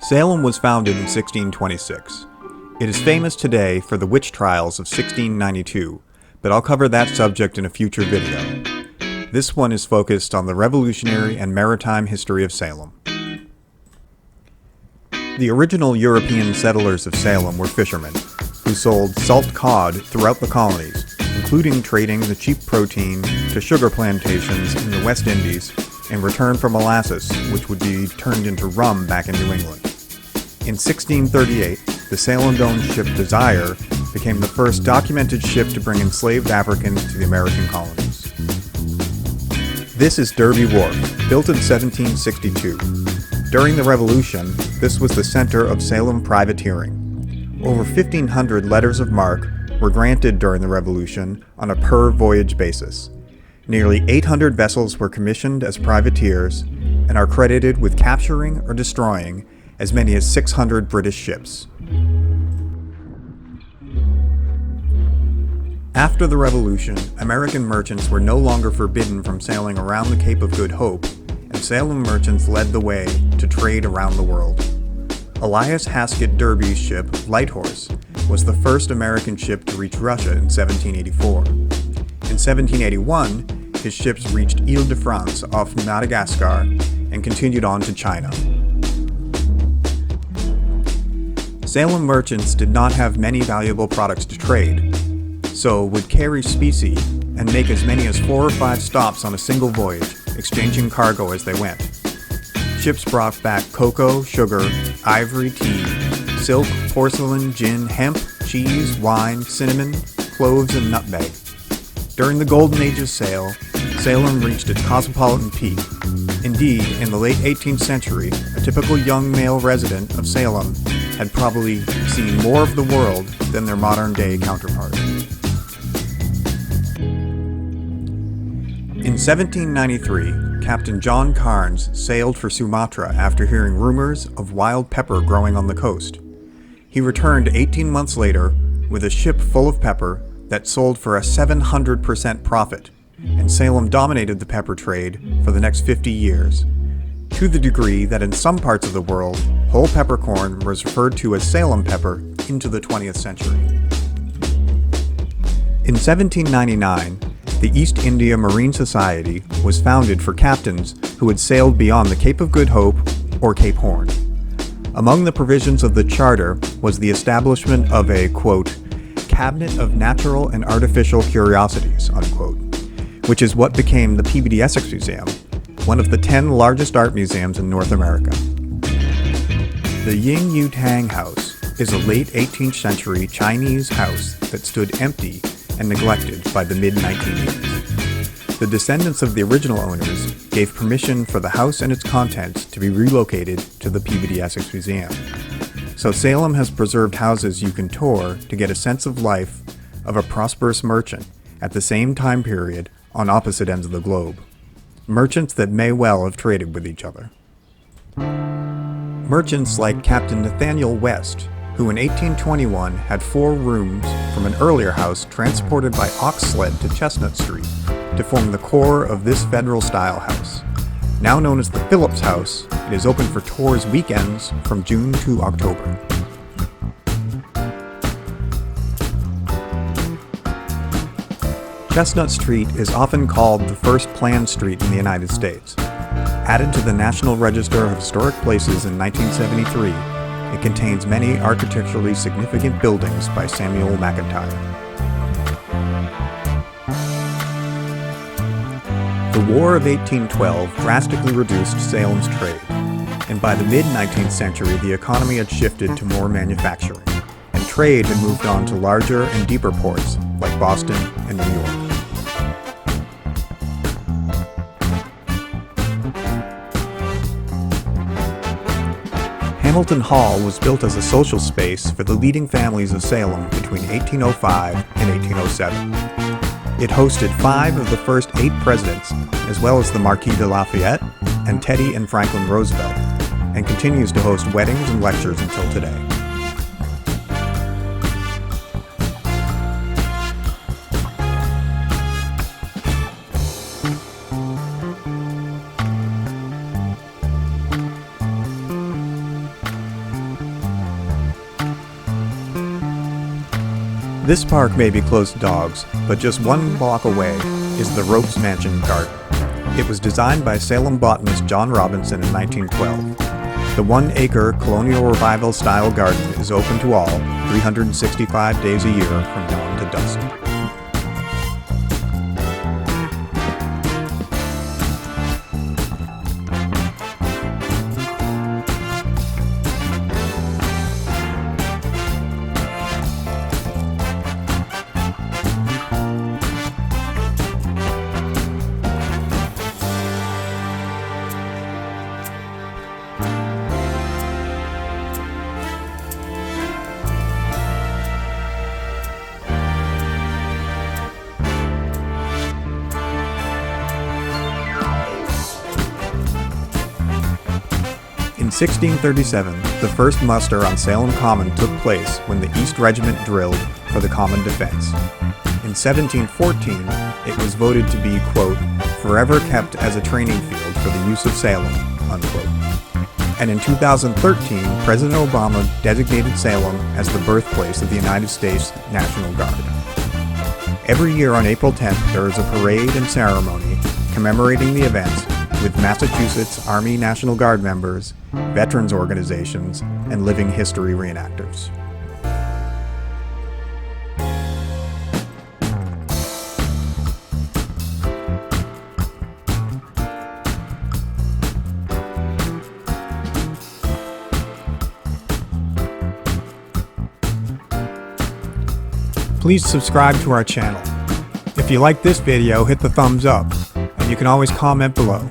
Salem was founded in 1626. It is famous today for the witch trials of 1692, but I'll cover that subject in a future video. This one is focused on the revolutionary and maritime history of Salem. The original European settlers of Salem were fishermen, who sold salt cod throughout the colonies, including trading the cheap protein to sugar plantations in the West Indies in return for molasses, which would be turned into rum back in New England. In 1638, the Salem-owned ship Desire became the first documented ship to bring enslaved Africans to the American colonies. This is Derby Wharf, built in 1762. During the Revolution, this was the center of Salem privateering. Over 1,500 letters of marque were granted during the Revolution on a per-voyage basis. Nearly 800 vessels were commissioned as privateers and are credited with capturing or destroying as many as 600 British ships. After the Revolution, American merchants were no longer forbidden from sailing around the Cape of Good Hope, and Salem merchants led the way to trade around the world. Elias Haskett Derby's ship, Light Horse, was the first American ship to reach Russia in 1784. In 1781, his ships reached Ile-de-France off Madagascar and continued on to China. Salem merchants did not have many valuable products to trade, so would carry specie and make as many as 4 or 5 stops on a single voyage, exchanging cargo as they went. Ships brought back cocoa, sugar, ivory, tea, silk, porcelain, gin, hemp, cheese, wine, cinnamon, cloves, and nutmeg. During the Golden Age's sail, Salem reached its cosmopolitan peak. Indeed, in the late 18th century, a typical young male resident of Salem had probably seen more of the world than their modern-day counterpart. In 1793, Captain John Carnes sailed for Sumatra after hearing rumors of wild pepper growing on the coast. He returned 18 months later with a ship full of pepper that sold for a 700% profit, and Salem dominated the pepper trade for the next 50 years, to the degree that in some parts of the world, whole peppercorn was referred to as Salem pepper into the 20th century. In 1799, the East India Marine Society was founded for captains who had sailed beyond the Cape of Good Hope or Cape Horn. Among the provisions of the charter was the establishment of a, quote, cabinet of natural and artificial curiosities, unquote, which is what became the Peabody Essex Museum, one of the 10 largest art museums in North America. The Ying Yu Tang House is a late 18th century Chinese house that stood empty and neglected by the mid-1980s. The descendants of the original owners gave permission for the house and its contents to be relocated to the Peabody Essex Museum. So Salem has preserved houses you can tour to get a sense of life of a prosperous merchant at the same time period on opposite ends of the globe. Merchants that may well have traded with each other. Merchants like Captain Nathaniel West, who in 1821 had 4 rooms from an earlier house transported by ox sled to Chestnut Street to form the core of this Federal-style house. Now known as the Phillips House, it is open for tours weekends from June to October. Chestnut Street is often called the first planned street in the United States. Added to the National Register of Historic Places in 1973, it contains many architecturally significant buildings by Samuel McIntyre. The War of 1812 drastically reduced Salem's trade, and by the mid-19th century the economy had shifted to more manufacturing, and trade had moved on to larger and deeper ports like Boston and New York. Hamilton Hall was built as a social space for the leading families of Salem between 1805 and 1807. It hosted 5 of the first 8 presidents, as well as the Marquis de Lafayette and Teddy and Franklin Roosevelt, and continues to host weddings and lectures until today. This park may be closed to dogs, but just 1 block away is the Ropes Mansion Garden. It was designed by Salem botanist John Robinson in 1912. The 1-acre colonial revival-style garden is open to all, 365 days a year from dawn to dusk. In 1637, the first muster on Salem Common took place when the East Regiment drilled for the common defense. In 1714, it was voted to be, quote, forever kept as a training field for the use of Salem, unquote. And in 2013, President Obama designated Salem as the birthplace of the United States National Guard. Every year on April 10th, there is a parade and ceremony commemorating the events with Massachusetts Army National Guard members, veterans organizations, and living history reenactors. Please subscribe to our channel. If you like this video, hit the thumbs up, and you can always comment below.